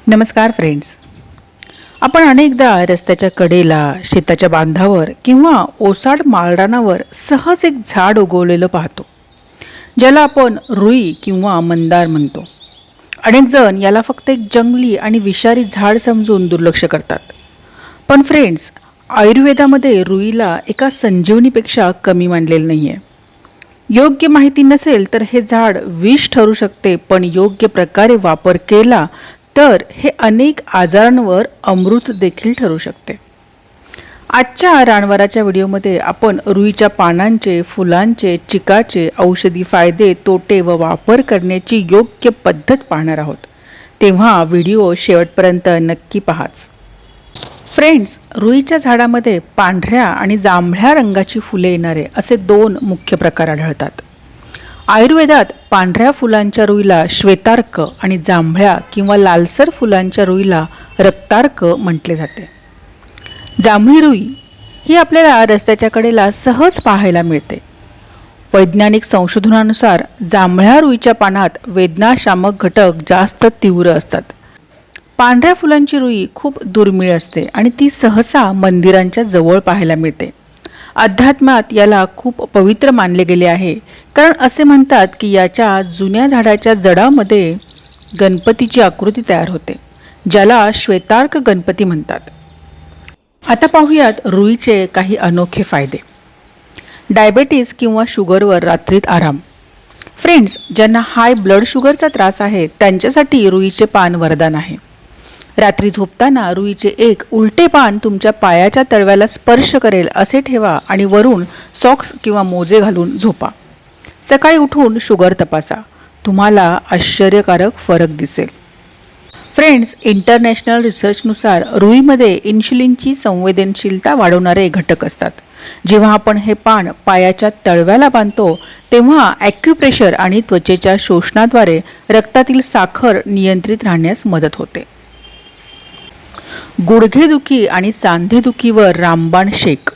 नमस्कार फ्रेंड्स. आपण अनेकदा रस्त्याच्या कडेला, शेताच्या बांधावर किंवा ओसाड माळरानावर सहज एक झाड उगवलेलं पाहतो, ज्याला आपण रुई किंवा मंदार म्हणतो. अनेक जण याला फक्त एक जंगली आणि विषारी झाड समजून दुर्लक्ष करतात. पण फ्रेंड्स, आयुर्वेदामध्ये रुईला एका संजीवनीपेक्षा कमी मानलेलं नाही आहे. योग्य माहिती नसेल तर हे झाड विष ठरू शकते, पण योग्य प्रकारे वापर केला तर हे अनेक आजारांवर अमृत देखील ठरू शकते. आजच्या रानवाराच्या व्हिडिओमध्ये आपण रुईच्या पानांचे, फुलांचे, चिकाचे औषधी फायदे, तोटे व वापर करण्याची योग्य पद्धत पाहणार आहोत. तेव्हा व्हिडिओ शेवटपर्यंत नक्की पाहाच. फ्रेंड्स, रुईच्या झाडामध्ये पांढऱ्या आणि जांभळ्या रंगाची फुले येणारे असे दोन मुख्य प्रकार आढळतात. आयुर्वेदात पांढऱ्या फुलांच्या रुईला श्वेतार्क आणि जांभळ्या किंवा लालसर फुलांच्या रुईला रक्तार्क म्हटले जाते. जांभळी रुई ही आपल्याला रस्त्याच्या कडेला सहज पाहायला मिळते. वैज्ञानिक संशोधनानुसार जांभळ्या रुईच्या पानात वेदनाशामक घटक जास्त तीव्र असतात. पांढऱ्या फुलांची रुई खूप दुर्मिळ असते आणि ती सहसा मंदिरांच्या जवळ पाहायला मिळते. अध्यात्मात याला खूप पवित्र मानले गेले आहे, कारण असे म्हणतात की याच्या जुन्या झाडाच्या जडामध्ये गणपतीची आकृती तयार होते, ज्याला श्वेतार्क गणपती म्हणतात. आता पाहूयात रुईचे काही अनोखे फायदे. डायबेटीस किंवा शुगरवर रात्रीत आराम. फ्रेंड्स, ज्यांना हाय ब्लड शुगरचा त्रास आहे त्यांच्यासाठी रुईचे पान वरदान आहे. रात्री झोपताना रुईचे एक उलटे पान तुमच्या पायाच्या तळव्याला स्पर्श करेल असे ठेवा आणि वरून सॉक्स किंवा मोजे घालून झोपा. सकाळी उठून शुगर तपासा, तुम्हाला आश्चर्यकारक फरक दिसेल. फ्रेंड्स, इंटरनॅशनल रिसर्चनुसार रुईमध्ये इन्शुलिनची संवेदनशीलता वाढवणारे घटक असतात. जेव्हा आपण हे पान पायाच्या तळव्याला बांधतो तेव्हा ॲक्युप्रेशर आणि त्वचेच्या शोषणाद्वारे रक्तातील साखर नियंत्रित राहण्यास मदत होते. गुडघेदुखी आणि सांधेदुखीवर रामबाण शेक.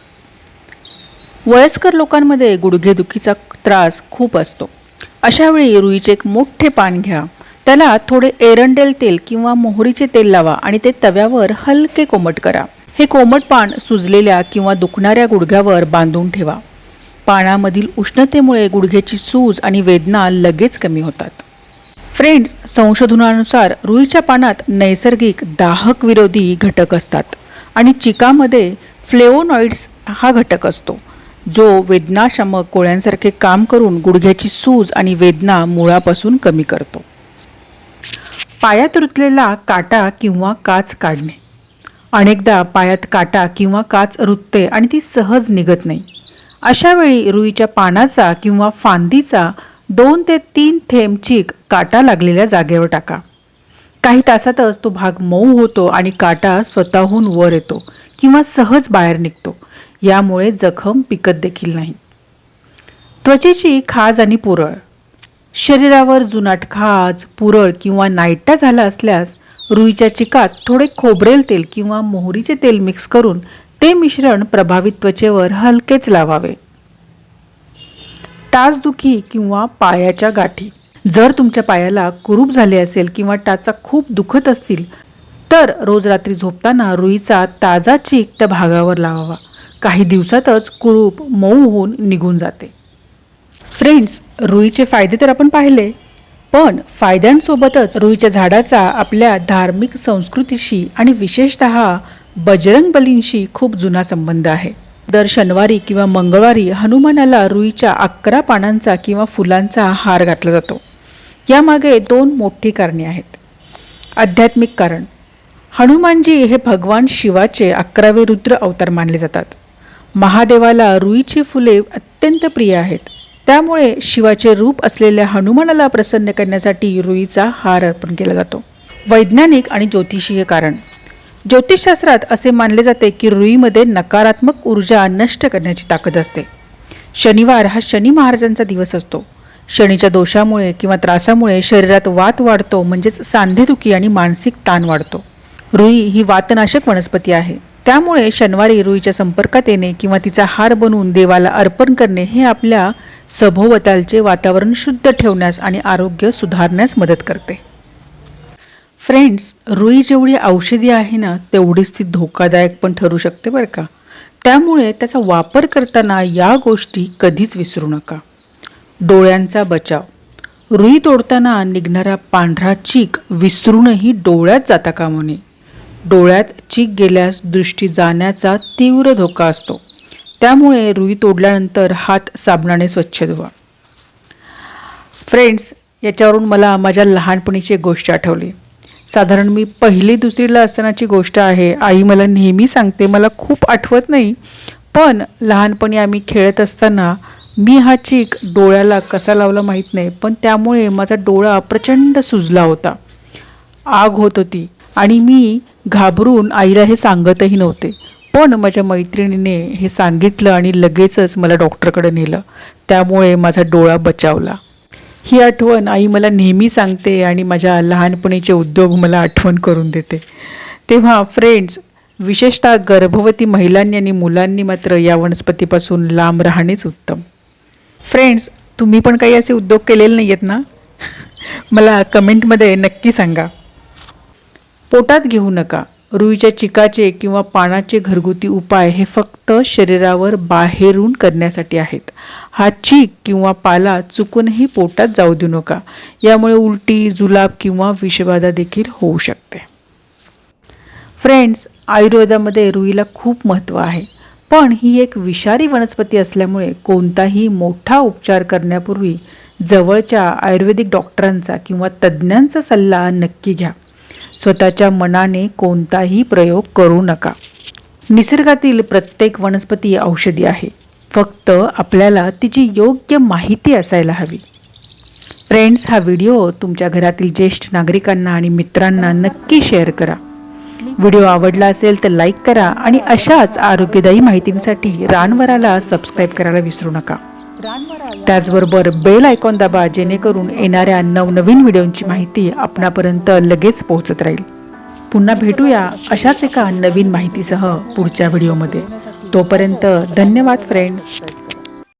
वयस्कर लोकांमध्ये गुडघेदुखीचा त्रास खूप असतो. अशावेळी रुईचे एक मोठे पान घ्या, त्याला थोडे एरंडेल तेल किंवा मोहरीचे तेल लावा आणि ते तव्यावर हलके कोमट करा. हे कोमट पान सुजलेल्या किंवा दुखणाऱ्या गुडघ्यावर बांधून ठेवा. पानामधील उष्णतेमुळे गुडघ्याची सूज आणि वेदना लगेच कमी होतात. फ्रेंड्स, संशोधनानुसार रुईच्या पानात नैसर्गिक दाहक विरोधी घटक असतात आणि चिकामध्ये फ्लेवोनॉइड्स हा घटक असतो, जो वेदनाशामक गोळ्यांसारखे काम करून गुडघ्याची सूज आणि वेदना मुळापासून कमी करतो. पायात रुतलेला काटा किंवा काच काढणे. अनेकदा पायात काटा किंवा काच रुतते आणि ती सहज निघत नाही. अशावेळी रुईच्या पानाचा किंवा फांदीचा 2 ते 3 थेंब चीक काटा लागलेल्या जागेवर टाका. काही तासातच तो भाग मऊ होतो आणि काटा स्वतःहून वर येतो किंवा सहज बाहेर निघतो. यामुळे जखम पिकत देखील नाही. त्वचेची खाज आणि पुरळ. शरीरावर जुनाट खाज, पुरळ किंवा नायटा झाला असल्यास रुईच्या चिकात थोडे खोबरेल तेल किंवा मोहरीचे तेल मिक्स करून ते मिश्रण प्रभावित त्वचेवर हलकेच लावावे. टाचदुखी किंवा पायाच्या गाठी. जर तुमच्या पायाला कुरूप झाले असेल किंवा टाचा खूप दुखत असतील तर रोज रात्री झोपताना रुईचा ताजा चीक त्या भागावर लावावा. काही दिवसातच कुरूप मऊ होऊन निघून जाते. फ्रेंड्स, रुईचे फायदे तर आपण पाहिले, पण फायद्यांसोबतच रुईच्या झाडाचा आपल्या धार्मिक संस्कृतीशी आणि विशेषतः बजरंगबलींशी खूप जुना संबंध आहे. दर शनिवारी किंवा मंगळवारी हनुमानाला रुईच्या 11 पानांचा किंवा फुलांचा हार घातला जातो. यामागे 2 मोठी कारणे आहेत. आध्यात्मिक कारण. हनुमानजी हे भगवान शिवाचे 11वे रुद्र अवतार मानले जातात. महादेवाला रुईची फुले अत्यंत प्रिय आहेत. त्यामुळे शिवाचे रूप असलेल्या हनुमानाला प्रसन्न करण्यासाठी रुईचा हार अर्पण केला जातो. वैज्ञानिक आणि ज्योतिषीय कारण. ज्योतिषशास्त्रात असे मानले जाते की रुईमध्ये नकारात्मक ऊर्जा नष्ट करण्याची ताकद असते. शनिवार हा शनी महाराजांचा दिवस असतो. शनीच्या दोषामुळे किंवा त्रासामुळे शरीरात वात वाढतो, म्हणजेच सांधेदुखी आणि मानसिक ताण वाढतो. रुई ही वातनाशक वनस्पती आहे. त्यामुळे शनिवारी रुईच्या संपर्कात येणे किंवा तिचा हार बनवून देवाला अर्पण करणे हे आपल्या सभोवतालचे वातावरण शुद्ध ठेवण्यास आणि आरोग्य सुधारण्यास मदत करते. फ्रेंड्स, रुई जेवढी औषधी आहे ना तेवढीच ती धोकादायक पण ठरू शकते बरं का. त्यामुळे त्याचा वापर करताना या गोष्टी कधीच विसरू नका. डोळ्यांचा बचाव. रुई तोडताना निघणारा पांढरा चीक विसरूनही डोळ्यात जाता कामा नये. डोळ्यात चीक गेल्यास दृष्टी जाण्याचा तीव्र धोका असतो. त्यामुळे रुई तोडल्यानंतर हात साबणाने स्वच्छ धुवा. फ्रेंड्स, याच्यावरून मला माझ्या लहानपणीची एक गोष्ट आठवली. साधारण मी 1ली-2रीला असतानाची गोष्ट आहे. आई मला नेहमी सांगते, मला खूप आठवत नाही, पण लहानपणी आम्ही खेळत असताना मी हा चीक डोळ्याला कसा लावला माहीत नाही, पण त्यामुळे माझा डोळा प्रचंड सुजला होता. आग होत होती आणि मी घाबरून आईला हे सांगतही नव्हते. पण माझ्या मैत्रिणीने हे सांगितलं आणि लगेचच मला डॉक्टरकडे नेलं. त्यामुळे माझा डोळा बचावला. ही आठवण आई मला नेहमी सांगते आणि माझ्या लहानपणीचे उद्योग मला आठवण करून देते. तेव्हा फ्रेंड्स, विशेषतः गर्भवती महिलांनी आणि मुलांनी मात्र या वनस्पतीपासून लांब राहणेच उत्तम. फ्रेंड्स, तुम्ही पण काही असे उद्योग केलेले नाही आहेत ना? मला कमेंटमध्ये नक्की सांगा. पोटात घेऊ नका. रुईच्या चिकाचे किंवा पानाचे घरगुती उपाय हे फक्त शरीरावर बाहेरून करण्यासाठी आहेत. हा चीक किंवा पाला चुकूनही पोटात जाऊ देऊ नका. यामुळे उलटी, जुलाब किंवा विषबाधा देखील होऊ शकते. फ्रेंड्स, आयुर्वेदामध्ये रुईला खूप महत्त्व आहे. पण ही एक विषारी वनस्पती असल्यामुळे कोणताही मोठा उपचार करण्यापूर्वी जवळच्या आयुर्वेदिक डॉक्टरांचा किंवा तज्ज्ञांचा सल्ला नक्की घ्या. स्वतःच्या मनाने कोणताही प्रयोग करू नका. निसर्गातील प्रत्येक वनस्पती औषधी आहे. फक्त आपल्याला तिची योग्य माहिती असायला हवी. फ्रेंड्स, हा व्हिडिओ तुमच्या घरातील ज्येष्ठ नागरिकांना आणि मित्रांना नक्की शेअर करा. व्हिडिओ आवडला असेल तर लाईक करा आणि अशाच आरोग्यदायी माहितींसाठी रानवराला सबस्क्राईब करायला विसरू नका. त्याचबरोबर बेल आयकॉन दाबा, जेणेकरून येणाऱ्या नवनवीन व्हिडिओंची माहिती आपणापर्यंत लगेच पोहोचत राहील. पुन्हा भेटूया अशाच एका नवीन माहितीसह पुढच्या व्हिडिओमध्ये. तोपर्यंत धन्यवाद फ्रेंड्स.